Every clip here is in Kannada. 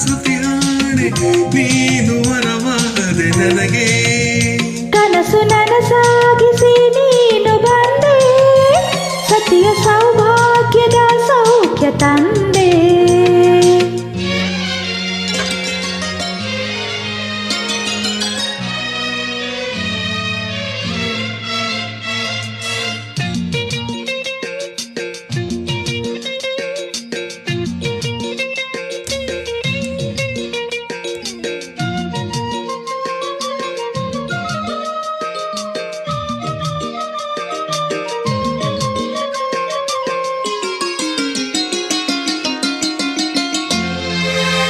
ಶ್ರುತಿ ಹಾಡೆ ನೀನು ವರವಾದೆ ನನಗೆ ಕನಸು ನನಸಾಗಿಸಿ ನೀನು ಬಂದೆ ಸತಿಯ ಸೌಭಾಗ್ಯದ ಸೌಖ್ಯ ತಂದೆ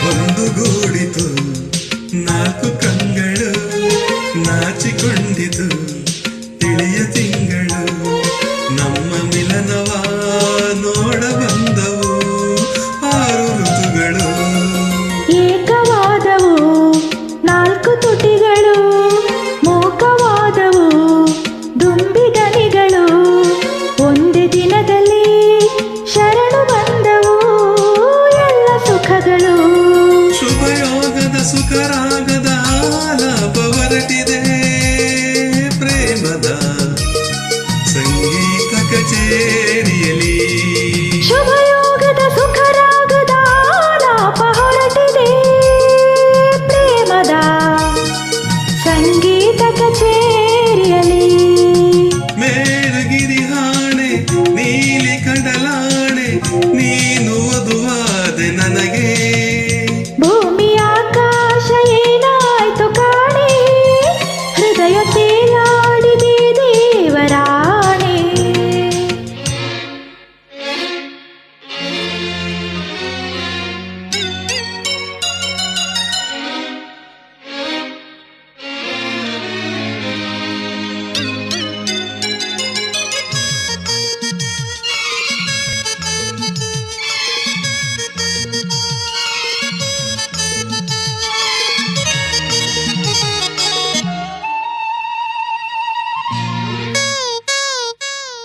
ಒಂದುಗೂಡಿತು ನಾಲ್ಕು ಕಂಗಳು ನಾಚಿಕೊಂಡಿತು ತಿಳಿಯ ತಿಂಗಳು ನಮ್ಮ ಮಿಲನವ ನೋಡ ಬಂದವು 6 ಋತುಗಳು ಏಕವಾದವು 4 ತುಟಿಗಳು ಮೂಕವಾದವು ದುಂಬಿದನಿಗಳು ಒಂದೇ ದಿನದಲ್ಲಿ ಶರಣು ಬಂದವು ಎಲ್ಲ ಸುಖಗಳು ಶುಭಯೋಗದ ಸುಖರಾಗದ ಆಲಾಪ ಹೊರಟಿದೆ ಪ್ರೇಮದ ಸಂಗೀತ ಕಚೇರಿಯಲ್ಲಿ ಶುಭಯೋಗದ ಸುಖರಾಗದ ಆಲಾಪ ಹೊರಟಿದೆ ಪ್ರೇಮದ ಸಂಗೀತ ಕಚೇರಿಯಲ್ಲಿ ಮೇಲಗಿರಿ ಹಾಣೆ ನೀಲಿ ಕಡಲಾಣೆ ನೀನು ವಧುವಾದೆ ನನಗೆ ಭೂಮಿ ಆಕಾಶ ಏನಾಯ್ತು ಕಾಣೆ ಹೃದಯ ತೇಲಾಡಿದೆ ದೇವರಾಣೆ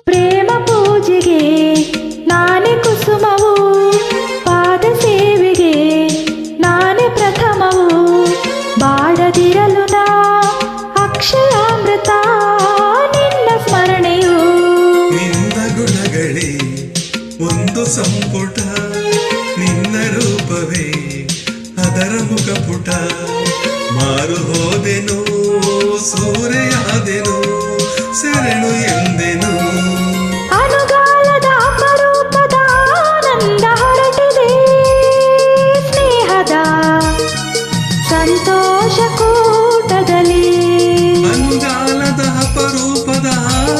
ಪ್ರೇಮ ಪೂಜೆಗೆ ನಾನೇ ಕುಸುಮವು ಪಾದ ಸೇವೆಗೆ ನಾನೇ ಪ್ರಥಮವು ಬಾಡದಿರಲು ನಾ ಅಕ್ಷಯಾಮೃತ ನಿನ್ನ ಸ್ಮರಣೆಯು ನಿನ್ನ ಗುಣಗಳೇ ಒಂದು ಸಂಪುಟ ನಿನ್ನ ರೂಪವೇ ಅದರ ಮುಖಪುಟ ಮಾರು ಹೋದೆನು ಸೂರೆಯಾದೆನು ಶರಣು ಎಂದೆನು ಅನುಗಾಲದ ಅಪರೂಪದ ಆನಂದ ಹೊರಟಿದೆ ಸ್ನೇಹದ ಸಂತೋಷ ಕೂಟದಲ್ಲಿ ಅನುಗಾಲದ ಅಪರೂಪದ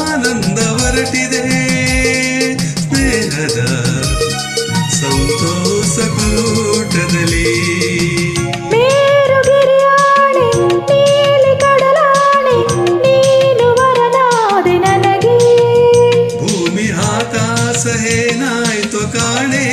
ಆನಂದ ಹೊರಟಿದೆ ಸ್ನೇಹದ ಸಂತೋಷ ಕೂಟದಲ್ಲಿ ಮೇರುಗಿರಿಯಾಣೆ ನೀಲಿ ಕಡಲಾಣೆ ನೀನು ವರನಾದೆ ನನಗೆ ಭೂಮಿ ಆಕಾಶ ಏನಾಯ್ತು ಕಾಣೆ